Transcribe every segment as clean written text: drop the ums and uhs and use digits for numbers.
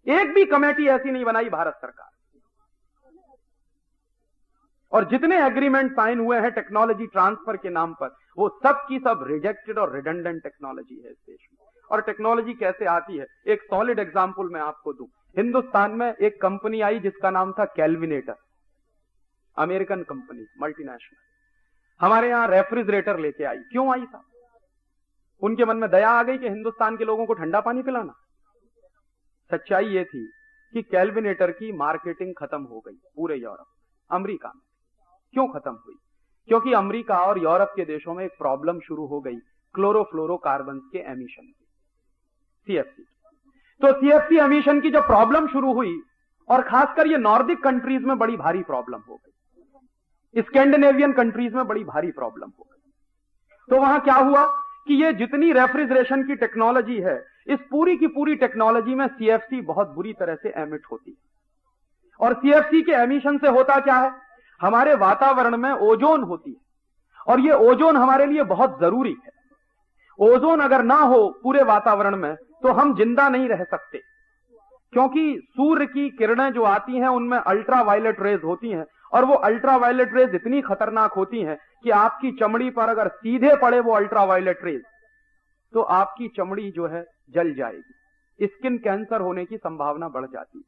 एक भी कमेटी ऐसी नहीं बनाई भारत सरकार। और जितने एग्रीमेंट साइन हुए हैं टेक्नोलॉजी ट्रांसफर के नाम पर, वो सब की सब रिजेक्टेड और रिडंडेंट टेक्नोलॉजी है इस देश में। और टेक्नोलॉजी कैसे आती है, एक सॉलिड एग्जांपल मैं आपको दूं। हिंदुस्तान में एक कंपनी आई जिसका नाम था कैलविनेटर, अमेरिकन कंपनी, मल्टीनेशनल। हमारे यहां रेफ्रिजरेटर लेके आई। क्यों आई था? उनके मन में दया आ गई कि हिंदुस्तान के लोगों को ठंडा पानी पिलाना। सच्चाई यह थी कि कैलविनेटर की मार्केटिंग खत्म हो गई पूरे यूरोप, अमेरिका में। क्यों खत्म हुई? क्योंकि अमेरिका और यूरोप के देशों में एक प्रॉब्लम शुरू हो गई क्लोरोफ्लोरोकार्बन के एमिशन की, सीएफसी। तो सीएफसी एमिशन की जब प्रॉब्लम शुरू हुई, और खासकर ये नॉर्डिक कंट्रीज में बड़ी भारी प्रॉब्लम हो गई, स्कैंडिनेवियन कंट्रीज में बड़ी भारी प्रॉब्लम हो गई। तो वहां क्या हुआ कि ये जितनी रेफ्रिजरेशन की टेक्नोलॉजी है, इस पूरी की पूरी टेक्नोलॉजी में सीएफसी बहुत बुरी तरह से एमिट होती है। और सीएफसी के एमिशन से होता क्या है, हमारे वातावरण में ओजोन होती है, और ये ओजोन हमारे लिए बहुत जरूरी है। ओजोन अगर ना हो पूरे वातावरण में तो हम जिंदा नहीं रह सकते, क्योंकि सूर्य की किरणें जो आती हैं उनमें अल्ट्रावायलेट रेज होती हैं, और वो अल्ट्रावायलेट रेज इतनी खतरनाक होती हैं कि आपकी चमड़ी पर अगर सीधे पड़े वो अल्ट्रावायलेट रेज, तो आपकी चमड़ी जो है जल जाएगी, स्किन कैंसर होने की संभावना बढ़ जाती है।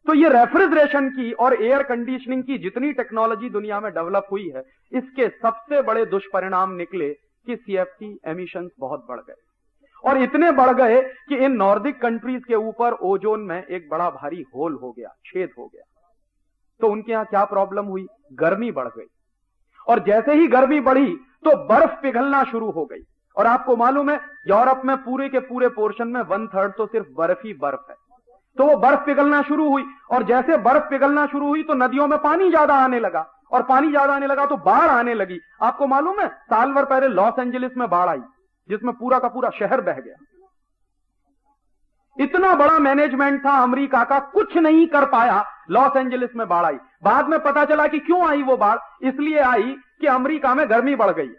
तो ये रेफ्रिजरेशन की और एयर कंडीशनिंग की जितनी टेक्नोलॉजी दुनिया में डेवलप हुई है, इसके सबसे बड़े दुष्परिणाम निकले कि सीएफसी एमिशंस बहुत बढ़ गए, और इतने बढ़ गए कि इन नॉर्डिक कंट्रीज के ऊपर ओजोन में एक बड़ा भारी होल हो गया, छेद हो गया। तो उनके यहां क्या प्रॉब्लम हुई, गर्मी बढ़ गई, और जैसे ही गर्मी बढ़ी तो बर्फ पिघलना शुरू हो गई। और आपको मालूम है यूरोप में पूरे के पूरे पोर्शन में 1/3 तो सिर्फ बर्फ ही बर्फ है। तो वो बर्फ पिघलना शुरू हुई, और जैसे बर्फ पिघलना शुरू हुई तो नदियों में पानी ज्यादा आने लगा, और पानी ज्यादा आने लगा तो बाढ़ आने लगी। आपको मालूम है साल भर पहले लॉस एंजलिस में बाढ़ आई, जिसमें पूरा का पूरा शहर बह गया। इतना बड़ा मैनेजमेंट था अमेरिका का, कुछ नहीं कर पाया, लॉस एंजलिस में बाढ़ आई। बाद में पता चला कि क्यों आई वो बाढ़, इसलिए आई कि अमेरिका में गर्मी बढ़ गई है,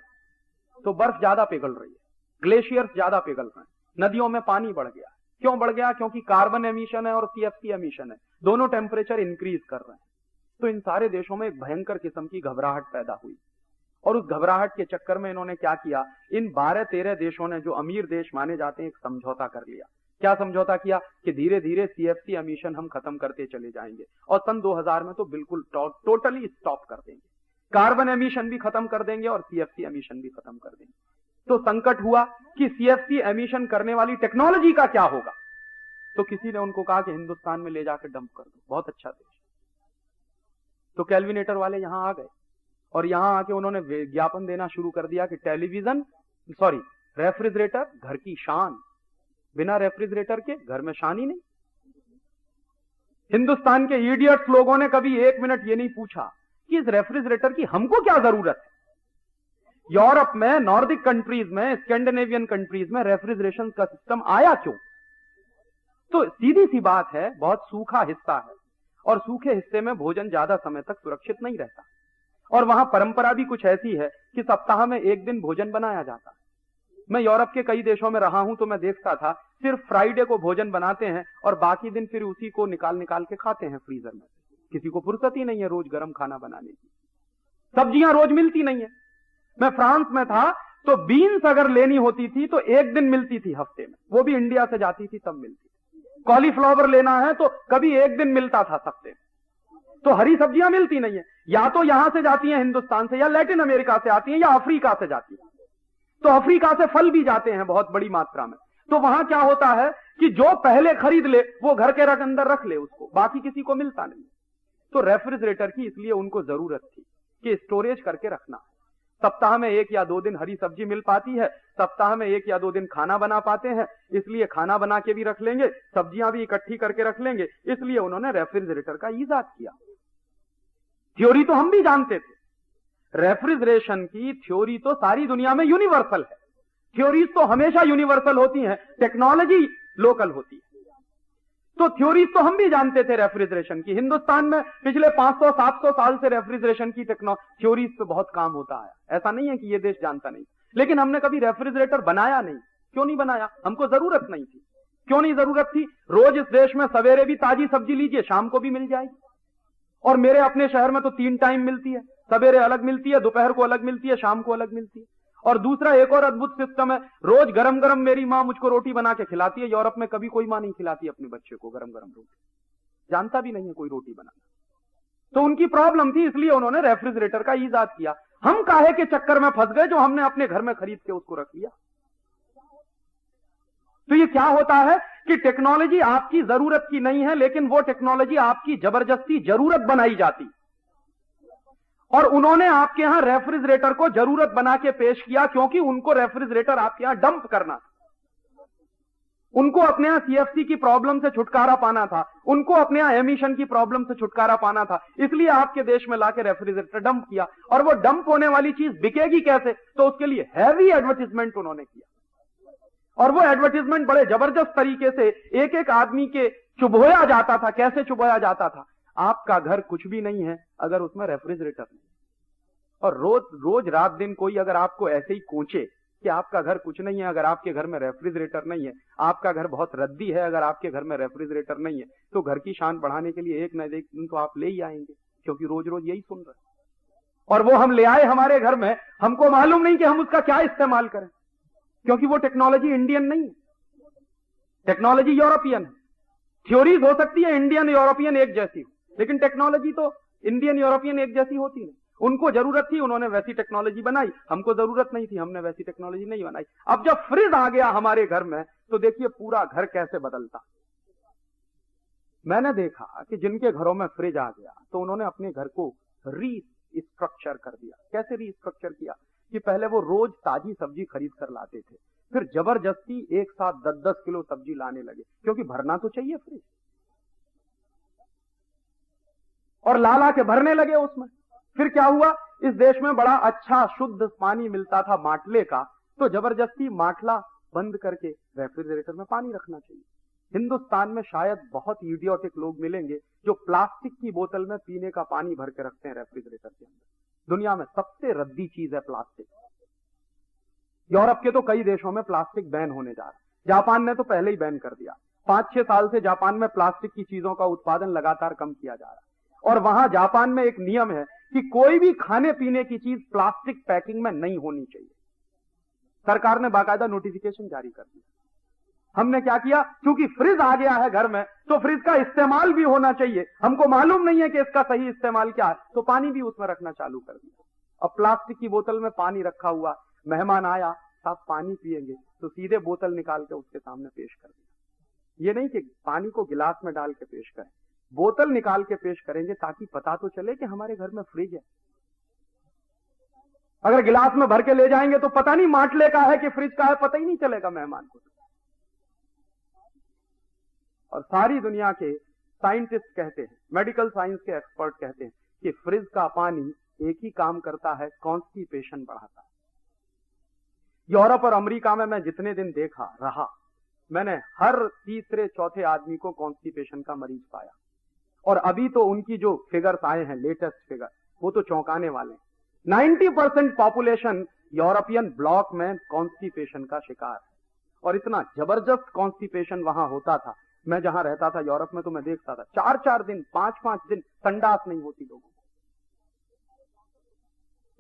तो बर्फ ज्यादा पिघल रही है, ग्लेशियर्स ज्यादा पिघल रहे हैं, नदियों में पानी बढ़ गया। क्यों बढ़ गया? क्योंकि कार्बन एमिशन है और सीएफसी एमिशन है, दोनों टेम्परेचर इंक्रीज कर रहे हैं। तो इन सारे देशों में एक भयंकर किस्म की घबराहट पैदा हुई, और उस घबराहट के चक्कर में इन्होंने क्या किया, इन 12-13 देशों ने, जो अमीर देश माने जाते हैं, एक समझौता कर लिया। क्या समझौता किया कि धीरे धीरे सीएफसी एमिशन हम खत्म करते चले जाएंगे, और सन 2000 में तो बिल्कुल टोटली स्टॉप कर देंगे, कार्बन एमिशन भी खत्म कर देंगे और सीएफसी एमिशन भी खत्म कर देंगे। तो संकट हुआ कि सीएफसी एमिशन करने वाली टेक्नोलॉजी का क्या होगा। तो किसी ने उनको कहा कि हिंदुस्तान में ले जाकर डंप कर दो, बहुत अच्छा देश। तो कैलविनेटर वाले यहां आ गए, और यहां आके उन्होंने विज्ञापन देना शुरू कर दिया कि रेफ्रिजरेटर घर की शान, बिना रेफ्रिजरेटर के घर में शान ही नहीं। हिंदुस्तान के इडियट्स लोगों ने कभी एक मिनट ये नहीं पूछा कि इस रेफ्रिजरेटर की हमको क्या जरूरत है। यूरोप में, नॉर्डिक कंट्रीज में, स्कैंडिनेवियन कंट्रीज में रेफ्रिजरेशन का सिस्टम आया क्यों? तो सीधी सी बात है, बहुत सूखा हिस्सा है, और सूखे हिस्से में भोजन ज्यादा समय तक सुरक्षित नहीं रहता, और वहां परंपरा भी कुछ ऐसी है कि सप्ताह में एक दिन भोजन बनाया जाता है। मैं यूरोप के कई देशों में रहा हूं, तो मैं देखता था सिर्फ फ्राइडे को भोजन बनाते हैं, और बाकी दिन फिर उसी को निकाल निकाल के खाते हैं फ्रीजर में। किसी को फुर्सत ही नहीं है रोज गर्म खाना बनाने की, सब्जियां रोज मिलती नहीं है। मैं फ्रांस में था तो बीन्स अगर लेनी होती थी तो एक दिन मिलती थी हफ्ते में, वो भी इंडिया से जाती थी तब मिलती थी। कॉलीफ्लावर लेना है तो कभी एक दिन मिलता था हफ्ते में। तो हरी सब्जियां मिलती नहीं है, या तो यहां से जाती हैं हिंदुस्तान से, या लैटिन अमेरिका से आती हैं, या अफ्रीका से जाती है। तो अफ्रीका से फल भी जाते हैं बहुत बड़ी मात्रा में। तो वहां क्या होता है कि जो पहले खरीद ले वो घर के अंदर रख ले उसको, बाकी किसी को मिलता नहीं। तो रेफ्रिजरेटर की इसलिए उनको जरूरत थी कि स्टोरेज करके रखना। सप्ताह में 1 या 2 दिन हरी सब्जी मिल पाती है, सप्ताह में 1 या 2 दिन खाना बना पाते हैं, इसलिए खाना बना के भी रख लेंगे, सब्जियां भी इकट्ठी करके रख लेंगे, इसलिए उन्होंने रेफ्रिजरेटर का इजाद किया। थ्योरी तो हम भी जानते थे, रेफ्रिजरेशन की थ्योरी तो सारी दुनिया में यूनिवर्सल है। थ्योरीज तो हमेशा यूनिवर्सल होती हैं, टेक्नोलॉजी लोकल होती है। तो थ्योरीज तो हम भी जानते थे रेफ्रिजरेशन की। हिंदुस्तान में पिछले 500-700 साल से रेफ्रिजरेशन की थ्योरीज पे बहुत काम होता है, ऐसा नहीं है कि ये देश जानता नहीं। लेकिन हमने कभी रेफ्रिजरेटर बनाया नहीं। क्यों नहीं बनाया? हमको जरूरत नहीं थी। क्यों नहीं जरूरत थी? रोज इस देश में सवेरे भी ताजी सब्जी लीजिए, शाम को भी मिल जाएगी। और मेरे अपने शहर में तो 3 टाइम मिलती है, सवेरे अलग मिलती है, दोपहर को अलग मिलती है, शाम को अलग मिलती है। और दूसरा एक और अद्भुत सिस्टम है, रोज गरम गरम मेरी मां मुझको रोटी बना के खिलाती है। यूरोप में कभी कोई मां नहीं खिलाती अपने बच्चे को गरम गरम रोटी, जानता भी नहीं है कोई रोटी बनाना। तो उनकी प्रॉब्लम थी, इसलिए उन्होंने रेफ्रिजरेटर का ईजाद किया। हम काहे के चक्कर में फंस गए जो हमने अपने घर में खरीद के उसको रख लिया। तो ये क्या होता है कि टेक्नोलॉजी आपकी जरूरत की नहीं है, लेकिन वो टेक्नोलॉजी आपकी जबरदस्ती जरूरत बनाई जाती। और उन्होंने आपके यहां रेफ्रिजरेटर को जरूरत बना के पेश किया, क्योंकि उनको रेफ्रिजरेटर आपके यहां डंप करना था। उनको अपने यहां सीएफसी की प्रॉब्लम से छुटकारा पाना था, उनको अपने यहां एमिशन की प्रॉब्लम से छुटकारा पाना था, इसलिए आपके देश में लाके रेफ्रिजरेटर डंप किया। और वो डंप होने वाली चीज बिकेगी कैसे? तो उसके लिए हैवी एडवर्टीजमेंट उन्होंने किया। और वो एडवर्टीजमेंट बड़े जबरदस्त तरीके से एक एक आदमी के चुभोया जाता था। कैसे चुभोया जाता था? आपका घर कुछ भी नहीं है अगर उसमें रेफ्रिजरेटर नहीं। और रोज रोज रात दिन कोई अगर आपको ऐसे ही कोचे कि आपका घर कुछ नहीं है अगर आपके घर में रेफ्रिजरेटर नहीं है, आपका घर बहुत रद्दी है अगर आपके घर में रेफ्रिजरेटर नहीं है, तो घर की शान बढ़ाने के लिए एक न एक दिन तो आप ले ही आएंगे, क्योंकि रोज रोज यही सुन रहे हैं। और वो हम ले आए हमारे घर में, हमको मालूम नहीं कि हम उसका क्या इस्तेमाल करें, क्योंकि वो टेक्नोलॉजी इंडियन नहीं है, टेक्नोलॉजी यूरोपियन है। थ्योरीज हो सकती है इंडियन यूरोपियन एक जैसी, लेकिन टेक्नोलॉजी तो इंडियन यूरोपियन एक जैसी होती नहीं। उनको जरूरत थी, उन्होंने वैसी टेक्नोलॉजी बनाई, हमको जरूरत नहीं थी, हमने वैसी टेक्नोलॉजी नहीं बनाई। अब जब फ्रिज आ गया हमारे घर में, तो देखिए पूरा घर कैसे बदलता। मैंने देखा कि जिनके घरों में फ्रिज आ गया तो उन्होंने अपने घर को रीस्ट्रक्चर कर दिया। कैसे रीस्ट्रक्चर किया? कि पहले वो रोज ताजी सब्जी खरीद कर लाते थे, फिर जबरदस्ती एक साथ 10-10 किलो सब्जी लाने लगे, क्योंकि भरना तो चाहिए फ्रिज। और ला के भरने लगे उसमें। फिर क्या हुआ? इस देश में बड़ा अच्छा शुद्ध पानी मिलता था माटले का, तो जबरदस्ती माटला बंद करके रेफ्रिजरेटर में पानी रखना चाहिए। हिंदुस्तान में शायद बहुत इडियोटिक लोग मिलेंगे जो प्लास्टिक की बोतल में पीने का पानी भर के रखते हैं रेफ्रिजरेटर के अंदर। दुनिया में सबसे रद्दी चीज है प्लास्टिक। यूरोप के तो कई देशों में प्लास्टिक बैन होने जा रहा है, जापान ने तो पहले ही बैन कर दिया। 5-6 साल से जापान में प्लास्टिक की चीजों का उत्पादन लगातार कम किया जा रहा है। और वहां जापान में एक नियम है कि कोई भी खाने पीने की चीज प्लास्टिक पैकिंग में नहीं होनी चाहिए। सरकार ने बाकायदा नोटिफिकेशन जारी कर दिया। हमने क्या किया? क्योंकि फ्रिज आ गया है घर में, तो फ्रिज का इस्तेमाल भी होना चाहिए। हमको मालूम नहीं है कि इसका सही इस्तेमाल क्या है, तो पानी भी उसमें रखना चालू कर दिया। अब प्लास्टिक की बोतल में पानी रखा हुआ, मेहमान आया, साहब पानी पिएंगे, तो सीधे बोतल निकाल के उसके सामने पेश कर दिया। ये नहीं कि पानी को गिलास में डाल के पेश करें, बोतल निकाल के पेश करेंगे ताकि पता तो चले कि हमारे घर में फ्रिज है। अगर गिलास में भर के ले जाएंगे तो पता नहीं माटले का है कि फ्रिज का है, पता ही नहीं चलेगा मेहमान को। और सारी दुनिया के साइंटिस्ट कहते हैं, मेडिकल साइंस के एक्सपर्ट कहते हैं कि फ्रिज का पानी एक ही काम करता है, कॉन्स्टिपेशन बढ़ाता है। यूरोप और अमेरिका में मैं जितने दिन देखा रहा, मैंने हर तीसरे चौथे आदमी को कॉन्स्टिपेशन का मरीज पाया। और अभी तो उनकी जो फिगर्स आए हैं, लेटेस्ट फिगर, वो तो चौंकाने वाले हैं। 90% पॉपुलेशन यूरोपियन ब्लॉक में कॉन्स्टिपेशन का शिकार है। और इतना जबरदस्त कॉन्स्टिपेशन वहां होता था। मैं जहां रहता था यूरोप में, तो मैं देखता था 4-4 दिन 5-5 दिन संडास नहीं होती लोगों को।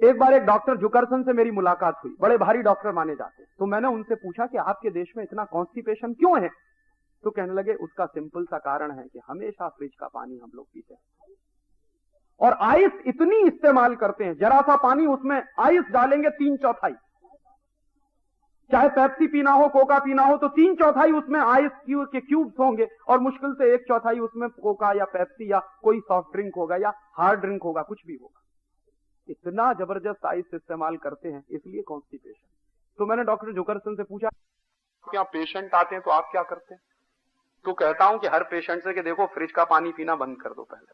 एक बार एक डॉक्टर जुकरसन से मेरी मुलाकात हुई, बड़े भारी डॉक्टर माने जाते। तो मैंने उनसे पूछा कि आपके देश में इतना कॉन्स्टिपेशन क्यों है? तो कहने लगे उसका सिंपल सा कारण है कि हमेशा फ्रिज का पानी हम लोग पीते हैं और आइस इतनी इस्तेमाल करते हैं, जरा सा पानी उसमें आइस डालेंगे 3/4। चाहे पेप्सी पीना हो, कोका पीना हो, तो 3/4 उसमें आइस के क्यूब्स होंगे और मुश्किल से 1/4 उसमें कोका या पेप्सी या कोई सॉफ्ट ड्रिंक होगा या हार्ड ड्रिंक होगा, कुछ भी होगा। इतना जबरदस्त आइस इस्तेमाल करते हैं, इसलिए कॉन्स्टिपेशन। तो मैंने डॉक्टर जुकरसन से पूछा, क्या पेशेंट आते हैं तो आप क्या करते हैं? तो कहता हूं कि हर पेशेंट से कि देखो फ्रिज का पानी पीना बंद कर दो पहले,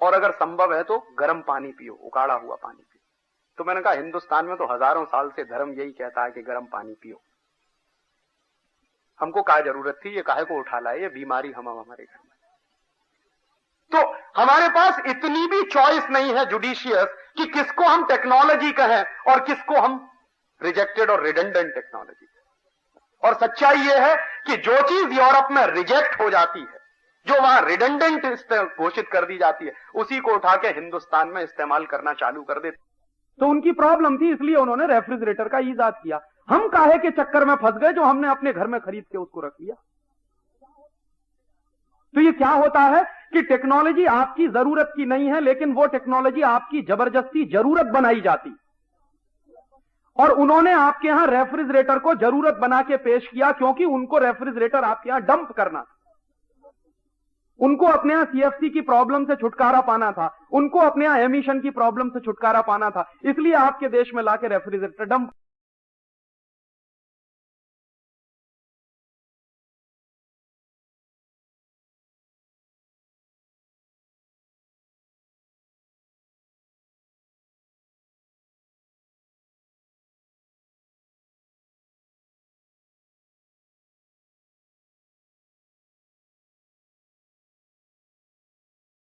और अगर संभव है तो गर्म पानी पियो, उकाड़ा हुआ पानी पियो। तो मैंने कहा हिंदुस्तान में तो हजारों साल से धर्म यही कहता है कि गर्म पानी पियो, हमको क्या जरूरत थी, ये काहे को उठा लाए, ये बीमारी हम हमारे घर में। तो हमारे पास इतनी भी चॉइस नहीं है जुडिशियस कि किसको हम टेक्नोलॉजी कहें और किसको हम रिजेक्टेड और रिडंडेंट टेक्नोलॉजी कहें। और सच्चाई यह है कि जो चीज यूरोप में रिजेक्ट हो जाती है, जो वहां रिडंडेंट घोषित कर दी जाती है, उसी को उठा के हिंदुस्तान में इस्तेमाल करना चालू कर देते। तो उनकी प्रॉब्लम थी, इसलिए उन्होंने रेफ्रिजरेटर का ईजाद किया। हम काहे के चक्कर में फंस गए जो हमने अपने घर में खरीद के उसको रख लिया। तो ये क्या होता है कि टेक्नोलॉजी आपकी जरूरत की नहीं है, लेकिन वो टेक्नोलॉजी आपकी जबरदस्ती जरूरत बनाई जाती। और उन्होंने आपके यहां रेफ्रिजरेटर को जरूरत बना के पेश किया, क्योंकि उनको रेफ्रिजरेटर आपके यहां डंप करना था। उनको अपने यहां सीएफसी की प्रॉब्लम से छुटकारा पाना था, उनको अपने यहां एमिशन की प्रॉब्लम से छुटकारा पाना था, इसलिए आपके देश में लाके रेफ्रिजरेटर डंप।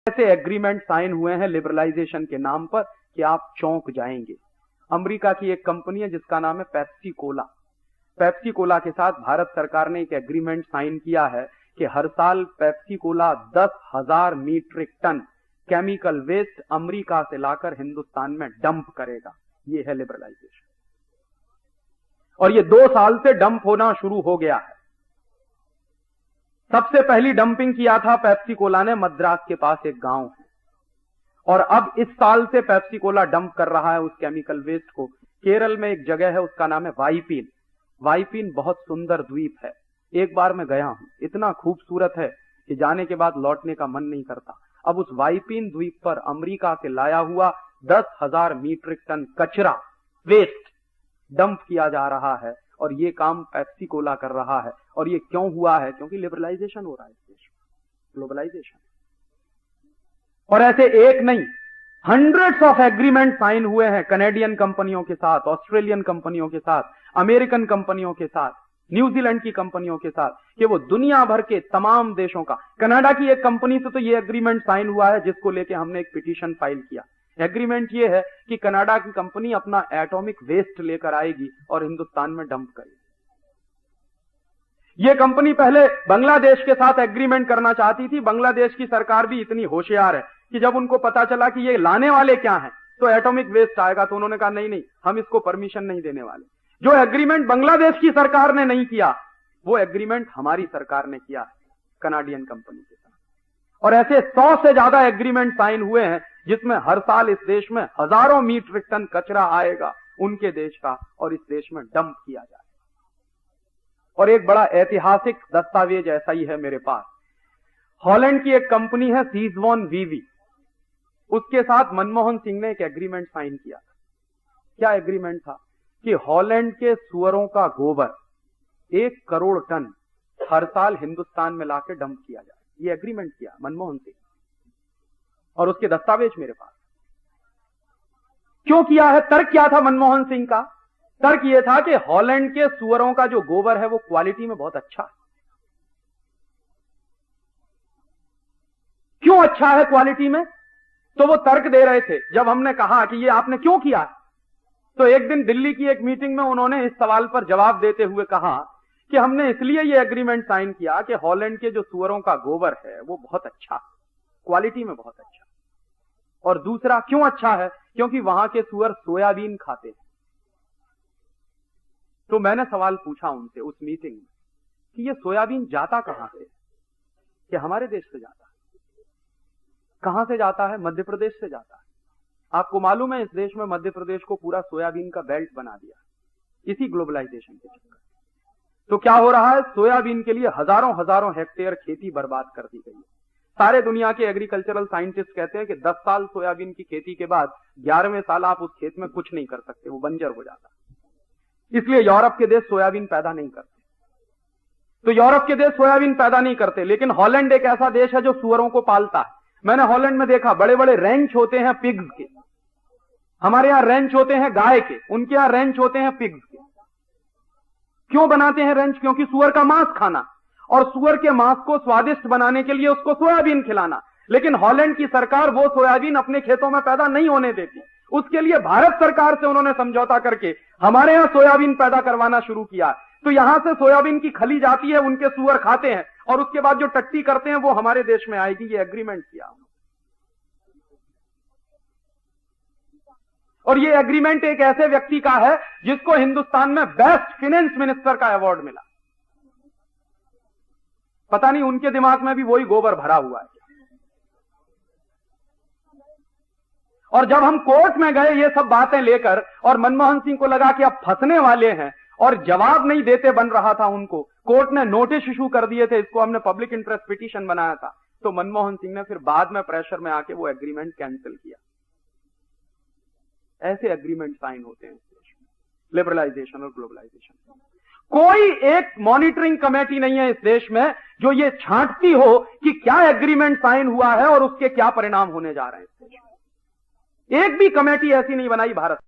ऐसे एग्रीमेंट साइन हुए हैं लिबरलाइजेशन के नाम पर कि आप चौंक जाएंगे। अमेरिका की एक कंपनी है जिसका नाम है पेप्सी कोला। पेप्सी कोला के साथ भारत सरकार ने एक एग्रीमेंट साइन किया है कि हर साल Pepsi cola 10,000 metric ton chemical waste America से लाकर हिंदुस्तान में डंप करेगा। ये है लिबरलाइजेशन। और ये 2 साल से डंप होना शुरू हो गया है। सबसे पहली डंपिंग किया था पेप्सी कोला ने मद्रास के पास एक गांव है, और अब इस साल से पेप्सी कोला डंप कर रहा है उस केमिकल वेस्ट को। केरल में एक जगह है, उसका नाम है वाइपीन। वाइपीन बहुत सुंदर द्वीप है। एक बार मैं गया हूं, इतना खूबसूरत है कि जाने के बाद लौटने का मन नहीं करता। अब उस वाइपीन द्वीप पर अमेरिका से लाया हुआ 10,000 मीट्रिक टन कचरा वेस्ट डंप किया जा रहा है, और ये काम पेप्सी कोला कर रहा है। और ये क्यों हुआ है? क्योंकि लिबरलाइजेशन हो रहा है इस देश में, ग्लोबलाइजेशन। और ऐसे एक नहीं, हंड्रेड्स ऑफ एग्रीमेंट साइन हुए हैं कनेडियन कंपनियों के साथ, ऑस्ट्रेलियन कंपनियों के साथ, अमेरिकन कंपनियों के साथ, न्यूजीलैंड की कंपनियों के साथ, कि वो दुनिया भर के तमाम देशों का। कनाडा की एक कंपनी से तो ये एग्रीमेंट साइन हुआ है जिसको लेके हमने एक पिटीशन फाइल किया। एग्रीमेंट ये है कि कनाडा की कंपनी अपना एटॉमिक वेस्ट लेकर आएगी और हिंदुस्तान में डंप करेगी। ये कंपनी पहले बांग्लादेश के साथ एग्रीमेंट करना चाहती थी। बांग्लादेश की सरकार भी इतनी होशियार है कि जब उनको पता चला कि ये लाने वाले क्या हैं, तो एटॉमिक वेस्ट आएगा, तो उन्होंने कहा नहीं नहीं, हम इसको परमिशन नहीं देने वाले। जो एग्रीमेंट बांग्लादेश की सरकार ने नहीं किया, वो एग्रीमेंट हमारी सरकार ने किया कनाडियन कंपनी के साथ। और ऐसे 100 से ज्यादा एग्रीमेंट साइन हुए हैं जिसमें हर साल इस देश में हजारों मीट्रिक टन कचरा आएगा उनके देश का, और इस देश में डंप किया जाएगा। और एक बड़ा ऐतिहासिक दस्तावेज ऐसा ही है मेरे पास। हॉलैंड की एक कंपनी है सीजवॉन वीवी, उसके साथ मनमोहन सिंह ने एक एग्रीमेंट साइन किया था। क्या एग्रीमेंट था? कि हॉलैंड के सुअरों का गोबर 1 करोड़ टन हर साल हिंदुस्तान में लाके डंप किया जाए। ये एग्रीमेंट किया मनमोहन सिंह, और उसके दस्तावेज मेरे पास। क्यों किया है? तर्क क्या था मनमोहन सिंह का? तर्क यह था कि हॉलैंड के सुअरों का जो गोबर है वो क्वालिटी में बहुत अच्छा है। क्यों अच्छा है क्वालिटी में? तो वो तर्क दे रहे थे। जब हमने कहा कि ये आपने क्यों किया, तो एक दिन दिल्ली की एक मीटिंग में उन्होंने इस सवाल पर जवाब देते हुए कहा कि हमने इसलिए ये एग्रीमेंट साइन किया कि हॉलैंड के जो सुअरों का गोबर है वो बहुत अच्छा, क्वालिटी में बहुत अच्छा। और दूसरा क्यों अच्छा है? क्योंकि वहां के सुअर सोयाबीन खाते हैं। तो मैंने सवाल पूछा उनसे उस मीटिंग में कि ये सोयाबीन जाता कहां से? कि हमारे देश से जाता है। कहां से जाता है? मध्य प्रदेश से जाता है। आपको मालूम है इस देश में मध्य प्रदेश को पूरा सोयाबीन का बेल्ट बना दिया इसी ग्लोबलाइजेशन के चक्कर। तो क्या हो रहा है? सोयाबीन के लिए हजारों हजारों हेक्टेयर खेती बर्बाद कर दी गई है। सारे दुनिया के एग्रीकल्चरल साइंटिस्ट कहते हैं कि 10 साल सोयाबीन की खेती के बाद 11वें साल आप उस खेत में कुछ नहीं कर सकते, वो बंजर हो जाता है। इसलिए यूरोप के देश सोयाबीन पैदा नहीं करते। तो यूरोप के देश सोयाबीन पैदा नहीं करते, लेकिन हॉलैंड एक ऐसा देश है जो सुअरों को पालता है। मैंने हॉलैंड में देखा बड़े बड़े रेंच होते हैं पिग्स के। हमारे यहां रेंच होते हैं गाय के, उनके यहां रेंच होते हैं पिग्स के। क्यों बनाते हैं रेंच? क्योंकि सुअर का मांस खाना, और सुअर के मांस को स्वादिष्ट बनाने के लिए उसको सोयाबीन खिलाना। लेकिन हॉलैंड की सरकार वो सोयाबीन अपने खेतों में पैदा नहीं होने देती। उसके लिए भारत सरकार से उन्होंने समझौता करके हमारे यहां सोयाबीन पैदा करवाना शुरू किया। तो यहां से सोयाबीन की खली जाती है, उनके सुअर खाते हैं, और उसके बाद जो टट्टी करते हैं वो हमारे देश में आएगी। ये एग्रीमेंट किया। और ये एग्रीमेंट एक ऐसे व्यक्ति का है जिसको हिंदुस्तान में बेस्ट फाइनेंस मिनिस्टर का अवार्ड मिला। पता नहीं उनके दिमाग में भी वही गोबर भरा हुआ है। और जब हम कोर्ट में गए ये सब बातें लेकर, और मनमोहन सिंह को लगा कि अब फंसने वाले हैं, और जवाब नहीं देते बन रहा था उनको, कोर्ट ने नोटिस इशू कर दिए थे, इसको हमने पब्लिक इंटरेस्ट पिटीशन बनाया था, तो मनमोहन सिंह ने फिर बाद में प्रेशर में आके वो एग्रीमेंट कैंसिल किया। ऐसे एग्रीमेंट साइन होते हैं इस देश में, लिबरलाइजेशन और ग्लोबलाइजेशन। कोई एक मॉनिटरिंग कमेटी नहीं है इस देश में जो ये छांटती हो कि क्या एग्रीमेंट साइन हुआ है और उसके क्या परिणाम होने जा रहे हैं इस देश में। एक भी कमेटी ऐसी नहीं बनाई भारत।